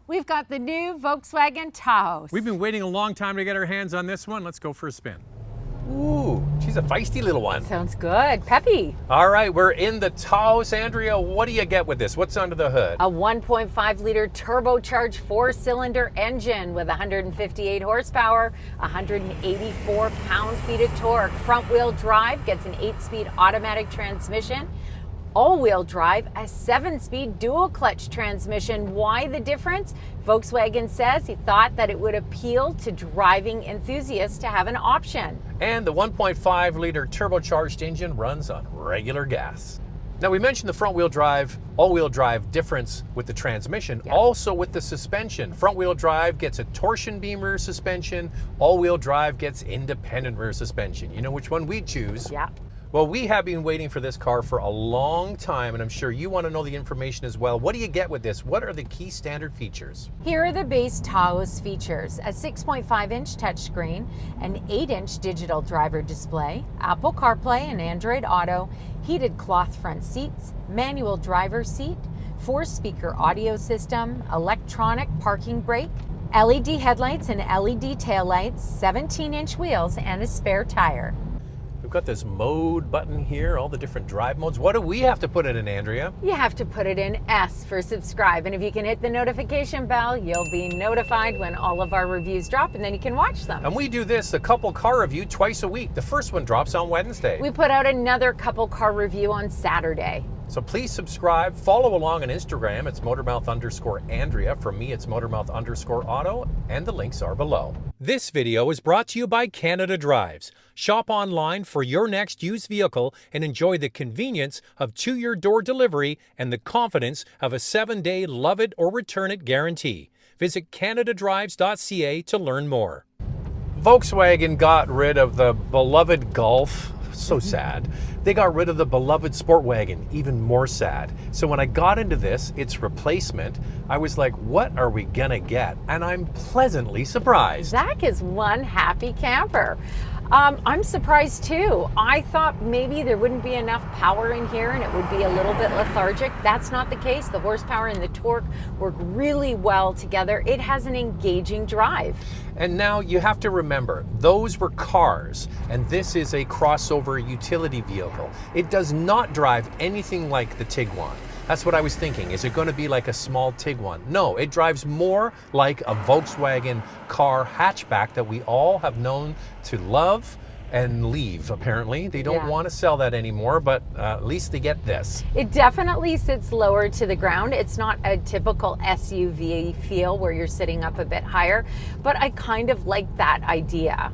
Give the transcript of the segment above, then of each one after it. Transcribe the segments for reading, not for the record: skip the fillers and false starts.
We've got the new Volkswagen Taos. We've been waiting a long time to get our hands on this one. Let's go for a spin. Ooh, she's a feisty little one. Sounds good. Peppy. All right, we're in the Taos. Andrea, what do you get with this? What's under the hood? A 1.5-liter turbocharged four-cylinder engine with 158 horsepower, 184 pound-feet of torque. Front-wheel drive gets an 8-speed automatic transmission. All-wheel drive, a 7-speed dual-clutch transmission. Why the difference? Volkswagen says he thought that it would appeal to driving enthusiasts to have an option. And the 1.5-liter turbocharged engine runs on regular gas. Now, we mentioned the front-wheel drive, all-wheel drive difference with the transmission, also with the suspension. Front-wheel drive gets a torsion beam rear suspension, all-wheel drive gets independent rear suspension. You know which one we choose? Yeah. Well, we have been waiting for this car for a long time, and I'm sure you want to know the information as well. What do you get with this? What are the key standard features? Here are the base Taos features: a 6.5-inch touchscreen, an 8-inch digital driver display, Apple CarPlay and Android Auto, heated cloth front seats, manual driver's seat, 4-speaker audio system, electronic parking brake, LED headlights and LED taillights, 17-inch wheels, and a spare tire. We've got this mode button here, all the different drive modes. What do we have to put it in, Andrea? You have to put it in S for subscribe. And if you can hit the notification bell, you'll be notified when all of our reviews drop, and then you can watch them. And we do this, a couple car review, twice a week. The first one drops on Wednesday. We put out another couple car review on Saturday. So please subscribe, follow along on Instagram. It's Motormouth_Andrea. For me, it's Motormouth_Auto, and the links are below. This video is brought to you by Canada Drives. Shop online for your next used vehicle and enjoy the convenience of to-your-door delivery and the confidence of a 7-day love it or return it guarantee. Visit canadadrives.ca to learn more. Volkswagen got rid of the beloved Golf. So sad. They got rid of the beloved sport wagon, even more sad. So when I got into this, its replacement, I was like, what are we gonna get? And I'm pleasantly surprised. Zach is one happy camper. I'm surprised too. I thought maybe there wouldn't be enough power in here and it would be a little bit lethargic. That's not the case. The horsepower and the torque work really well together. It has an engaging drive. And now you have to remember, those were cars, and this is a crossover utility vehicle. It does not drive anything like the Tiguan. That's what I was thinking. Is it going to be like a small Tiguan? No, it drives more like a Volkswagen car hatchback that we all have known to love and leave, apparently. They don't want to sell that anymore, but at least they get this. It definitely sits lower to the ground. It's not a typical SUV feel where you're sitting up a bit higher, but I kind of like that idea.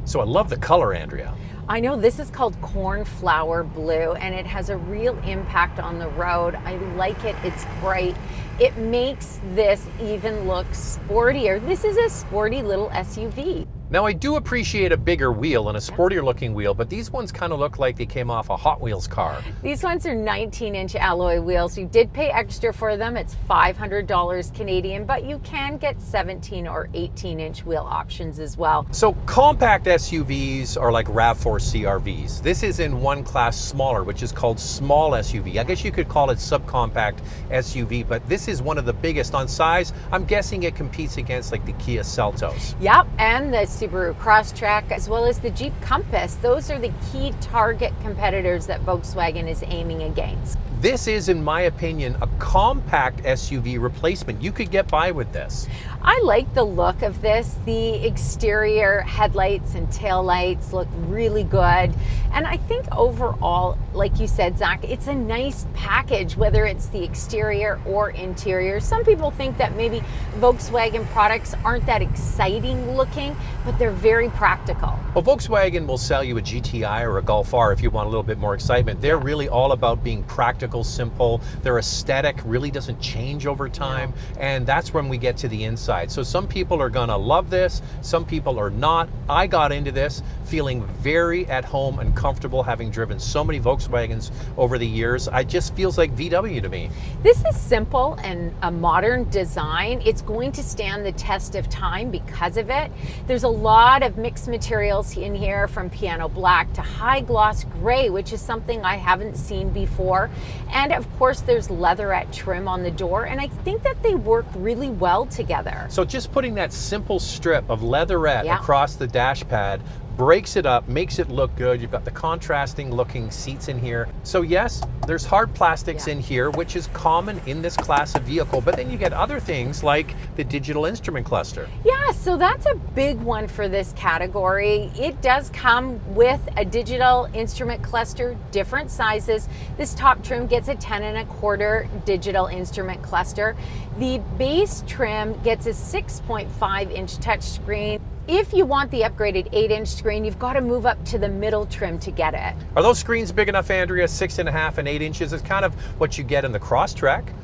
So I love the color, Andrea. I know, this is called cornflower blue, and it has a real impact on the road. I like it. It's bright. It makes this even look sportier. This is a sporty little SUV. Now, I do appreciate a bigger wheel and a sportier looking wheel, but these ones kind of look like they came off a Hot Wheels car. These ones are 19-inch alloy wheels. You did pay extra for them. It's $500 Canadian, but you can get 17 or 18-inch wheel options as well. So compact SUVs are like RAV4 CRVs. This is in one class smaller, which is called small SUV. I guess you could call it subcompact SUV, but this is one of the biggest on size. I'm guessing it competes against like the Kia Seltos. Yep, and the Subaru Crosstrek, as well as the Jeep Compass. Those are the key target competitors that Volkswagen is aiming against. This is, in my opinion, a compact SUV replacement. You could get by with this. I like the look of this. The exterior headlights and taillights look really good. And I think overall, like you said, Zach, it's a nice package, whether it's the exterior or interior. Some people think that maybe Volkswagen products aren't that exciting looking, but they're very practical. Well, Volkswagen will sell you a GTI or a Golf R if you want a little bit more excitement. They're really all about being practical, simple. Their aesthetic really doesn't change over time, and that's when we get to the inside. So some people are gonna love this, some people are not. I got into this feeling very at home and comfortable, having driven so many Volkswagens over the years. It just feels like VW to me. This is simple and a modern design. It's going to stand the test of time because of it. There's a lot of mixed materials in here, from piano black to high gloss gray, which is something I haven't seen before. And of course, there's leatherette trim on the door, and I think that they work really well together. So just putting that simple strip of leatherette Yeah. across the dash pad breaks it up, makes it look good. You've got the contrasting looking seats in here. So yes, there's hard plastics in here, which is common in this class of vehicle, but then you get other things like the digital instrument cluster. Yeah, so that's a big one for this category. It does come with a digital instrument cluster, different sizes. This top trim gets a 10.25 digital instrument cluster. The base trim gets a 6.5-inch touchscreen. If you want the upgraded 8-inch screen, you've got to move up to the middle trim to get it. Are those screens big enough, Andrea? 6.5 and 8 inches is kind of what you get in the Crosstrek.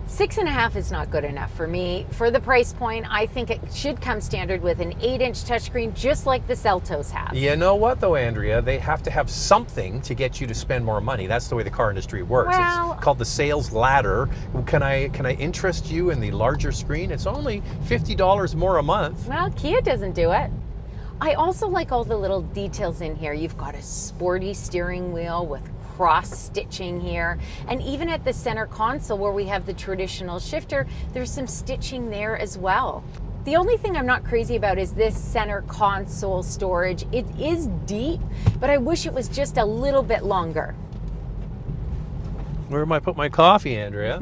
6.5 is not good enough for me. For the price point, I think it should come standard with an 8-inch touchscreen, just like the Seltos has. You know what though, Andrea? They have to have something to get you to spend more money. That's the way the car industry works. Well, it's called the sales ladder. Can I interest you in the larger screen? It's only $50 more a month. Well, Kia doesn't do it. I also like all the little details in here. You've got a sporty steering wheel with cross stitching here, and even at the center console where we have the traditional shifter, there's some stitching there as well. The only thing I'm not crazy about is this center console storage. It is deep, but I wish it was just a little bit longer. Where am I put my coffee, Andrea?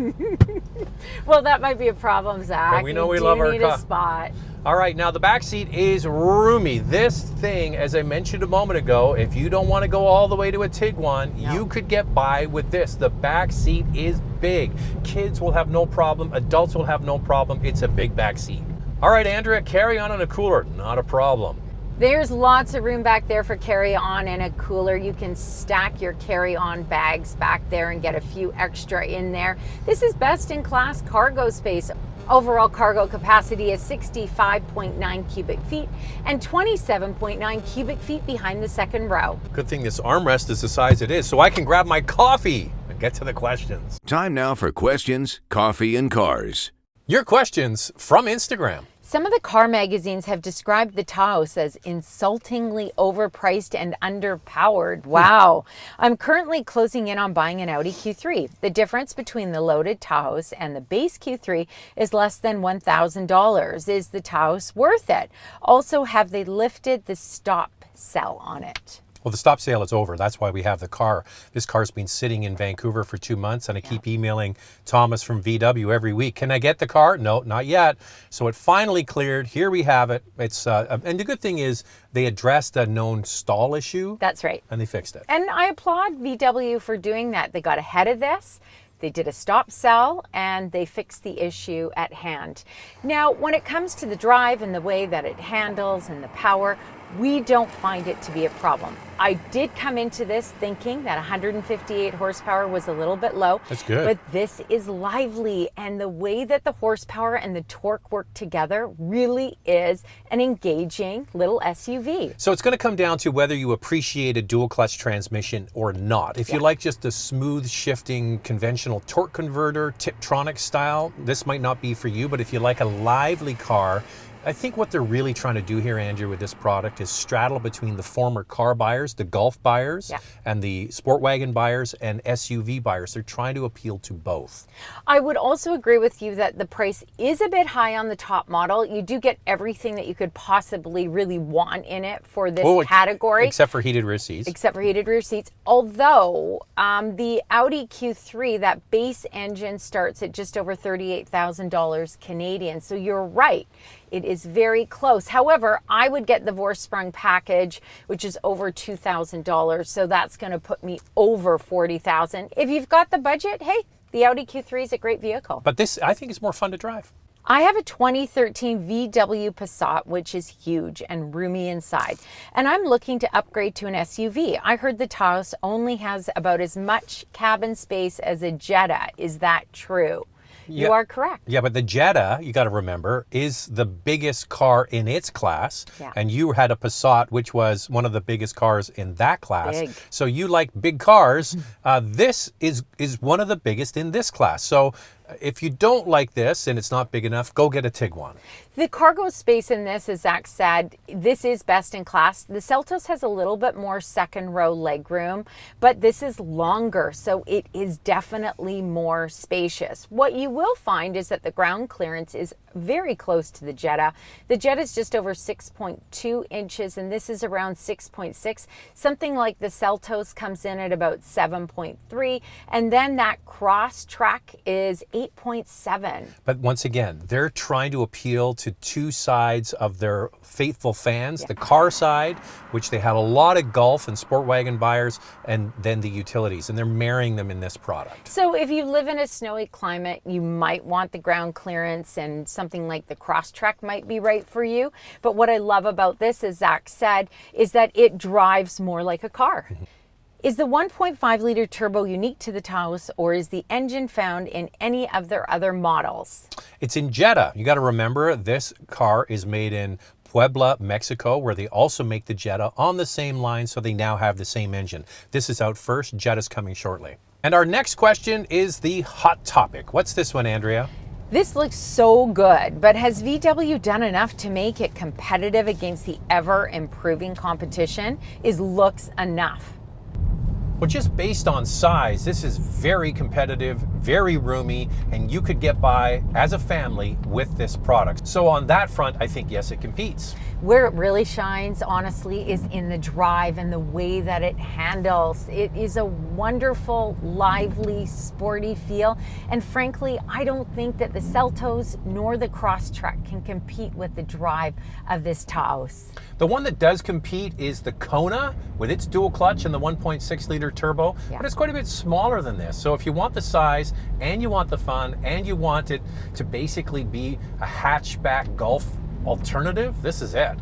Well, that might be a problem, Zach. Well, we know we love our need a spot. All right, now the back seat is roomy. This thing, as I mentioned a moment ago, if you don't want to go all the way to a Tiguan, you could get by with this. The back seat is big. Kids will have no problem. Adults will have no problem. It's a big back seat. All right, Andrea, carry on in a cooler, not a problem. There's lots of room back there for carry-on and a cooler. You can stack your carry-on bags back there and get a few extra in there. This is best-in-class cargo space. Overall cargo capacity is 65.9 cubic feet and 27.9 cubic feet behind the second row. Good thing this armrest is the size it is, so I can grab my coffee and get to the questions. Time now for questions, coffee, and cars. Your questions from Instagram. Some of the car magazines have described the Taos as insultingly overpriced and underpowered. Wow. I'm currently closing in on buying an Audi Q3. The difference between the loaded Taos and the base Q3 is less than $1,000. Is the Taos worth it? Also, have they lifted the stop sell on it? Well, the stop sale is over. That's why we have the car. This car's been sitting in Vancouver for 2 months, and I keep emailing Thomas from VW every week. Can I get the car? No, not yet. So it finally cleared. Here we have it. It's and the good thing is they addressed a known stall issue. That's right. And they fixed it. And I applaud VW for doing that. They got ahead of this. They did a stop sell and they fixed the issue at hand. Now, when it comes to the drive and the way that it handles and the power, we don't find it to be a problem. I did come into this thinking that 158 horsepower was a little bit low. That's good. But this is lively, and the way that the horsepower and the torque work together really is an engaging little SUV. So it's going to come down to whether you appreciate a dual clutch transmission or not. If you like just a smooth shifting conventional torque converter, Tiptronic style, this might not be for you. But if you like a lively car, I think what they're really trying to do here, Andrew, with this product is straddle between the former car buyers, the Golf buyers, and the sport wagon buyers and SUV buyers. They're trying to appeal to both. I would also agree with you that the price is a bit high on the top model. You do get everything that you could possibly really want in it for this category. Except for heated rear seats. Except for heated rear seats. Although the Audi Q3, that base engine starts at just over $38,000 Canadian. So you're right. It is very close. However, I would get the Vorsprung package, which is over $2,000. So that's going to put me over $40,000. If you've got the budget, hey, the Audi Q3 is a great vehicle. But this, I think, is more fun to drive. I have a 2013 VW Passat, which is huge and roomy inside, and I'm looking to upgrade to an SUV. I heard the Taos only has about as much cabin space as a Jetta. Is that true? You are correct. Yeah, but the Jetta, you got to remember, is the biggest car in its class. And you had a Passat, which was one of the biggest cars in that class. Big. So you like big cars. This is one of the biggest in this class. So If you don't like this and it's not big enough, go get a Tiguan. The cargo space in this, as Zach said, this is best in class. The Seltos has a little bit more second row legroom, but this is longer, so it is definitely more spacious. What you will find is that the ground clearance is very close to the Jetta. The Jetta is just over 6.2 inches, and this is around 6.6. Something like the Seltos comes in at about 7.3, and then that cross track is 8.7. But once again, they're trying to appeal to two sides of their faithful fans. The car side, which they have a lot of Golf and sport wagon buyers, and then the utilities, and they're marrying them in this product. So if you live in a snowy climate, you might want the ground clearance, and something like the Crosstrek might be right for you. But what I love about this, as Zach said, is that it drives more like a car. Is the 1.5 liter turbo unique to the Taos, or is the engine found in any of their other models? It's in Jetta. You got to remember, this car is made in Puebla, Mexico, where they also make the Jetta on the same line, so they now have the same engine. This is out first. Jetta's coming shortly. And our next question is the hot topic. What's this one, Andrea? This looks so good, but has VW done enough to make it competitive against the ever-improving competition? Is looks enough? Well, just based on size, this is very competitive, very roomy, and you could get by as a family with this product. So on that front, I think, yes, it competes. Where it really shines, honestly, is in the drive and the way that it handles. It is a wonderful, lively, sporty feel. And frankly, I don't think that the Seltos nor the Crosstrek can compete with the drive of this Taos. The one that does compete is the Kona with its dual clutch and the 1.6 liter turbo, but it's quite a bit smaller than this. So if you want the size and you want the fun and you want it to basically be a hatchback Golf alternative, this is it.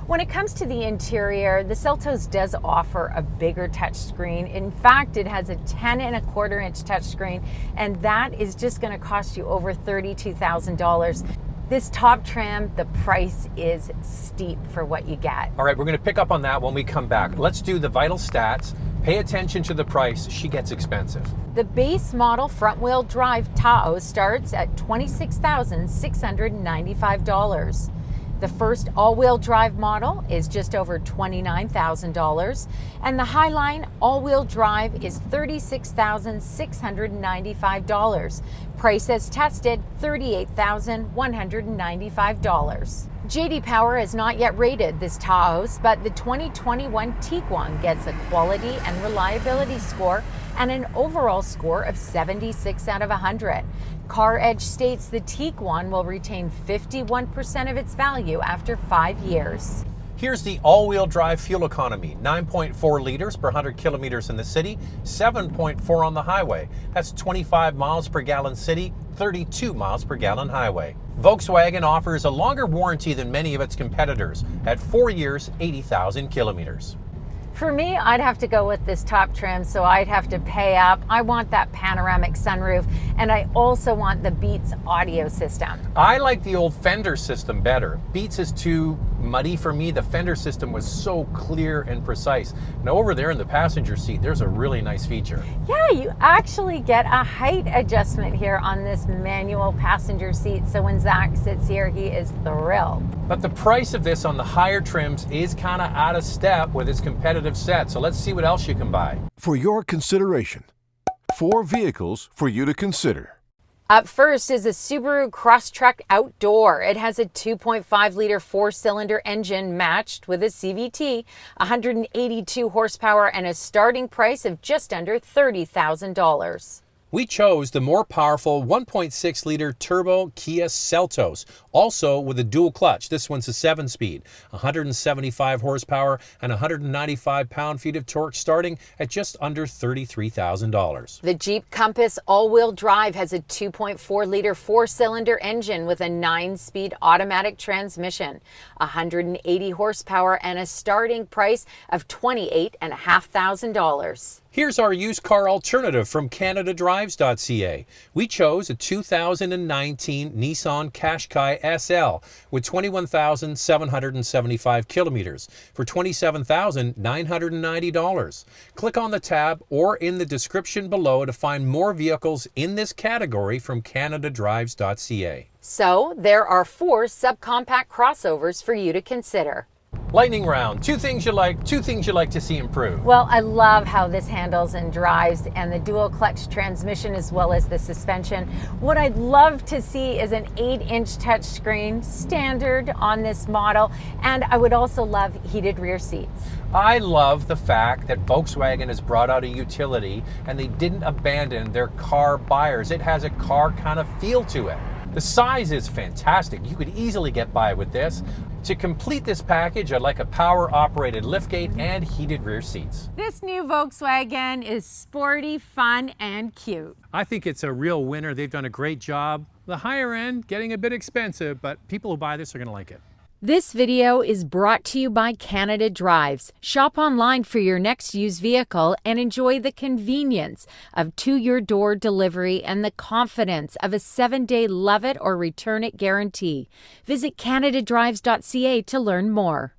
When it comes to the interior, the Seltos does offer a bigger touchscreen. In fact, it has a 10.25 inch touchscreen, and that is just going to cost you over $32,000. This top trim, the price is steep for what you get. All right, we're going to pick up on that when we come back. Let's do the vital stats. Pay attention to the price. She gets expensive. The base model front-wheel drive Taos starts at $26,695. The first all-wheel drive model is just over $29,000, and the Highline all-wheel drive is $36,695. Price as tested, $38,195. JD Power has not yet rated this Taos, but the 2021 Tiguan gets a quality and reliability score and an overall score of 76 out of 100. Car Edge states the Tiguan will retain 51% of its value after 5 years. Here's the all-wheel drive fuel economy, 9.4 liters per 100 kilometers in the city, 7.4 on the highway. That's 25 miles per gallon city, 32 miles per gallon highway. Volkswagen offers a longer warranty than many of its competitors at 4 years, 80,000 kilometers. For me, I'd have to go with this top trim, so I'd have to pay up. I want that panoramic sunroof, and I also want the BeatsAudio system. I like the old fender system better. Beats is too muddy for me. The fender system was so clear and precise. Now over there in the passenger seat, there's a really nice feature. Yeah, you actually get a height adjustment here on this manual passenger seat, so when Zach sits here, he is thrilled. But the price of this on the higher trims is kind of out of step with its competitive set, so let's see what else you can buy. For your consideration, 4 vehicles for you to consider. Up first is a Subaru Crosstrek Outdoor. It has a 2.5 liter 4-cylinder engine matched with a CVT, 182 horsepower, and a starting price of just under $30,000. We chose the more powerful 1.6 liter turbo Kia Seltos, also with a dual clutch. This one's a 7-speed, 175 horsepower and 195 pound-feet of torque, starting at just under $33,000. The Jeep Compass all-wheel drive has a 2.4 liter 4-cylinder engine with a 9-speed automatic transmission, 180 horsepower, and a starting price of $28,500. Here's our used car alternative from CanadaDrives.ca. We chose a 2019 Nissan Qashqai SL with 21,775 kilometers for $27,990. Click on the tab or in the description below to find more vehicles in this category from CanadaDrives.ca. So there are 4 subcompact crossovers for you to consider. Lightning round. Two things you like to see improved. Well, I love how this handles and drives, and the dual clutch transmission as well as the suspension. What I'd love to see is an 8-inch touchscreen standard on this model, and I would also love heated rear seats. I love the fact that Volkswagen has brought out a utility and they didn't abandon their car buyers. It has a car kind of feel to it. The size is fantastic. You could easily get by with this. To complete this package, I'd like a power-operated liftgate and heated rear seats. This new Volkswagen is sporty, fun, and cute. I think it's a real winner. They've done a great job. The higher end, getting a bit expensive, but people who buy this are going to like it. This video is brought to you by Canada Drives. Shop online for your next used vehicle and enjoy the convenience of to-your-door delivery and the confidence of a 7-day love it or return it guarantee. Visit CanadaDrives.ca to learn more.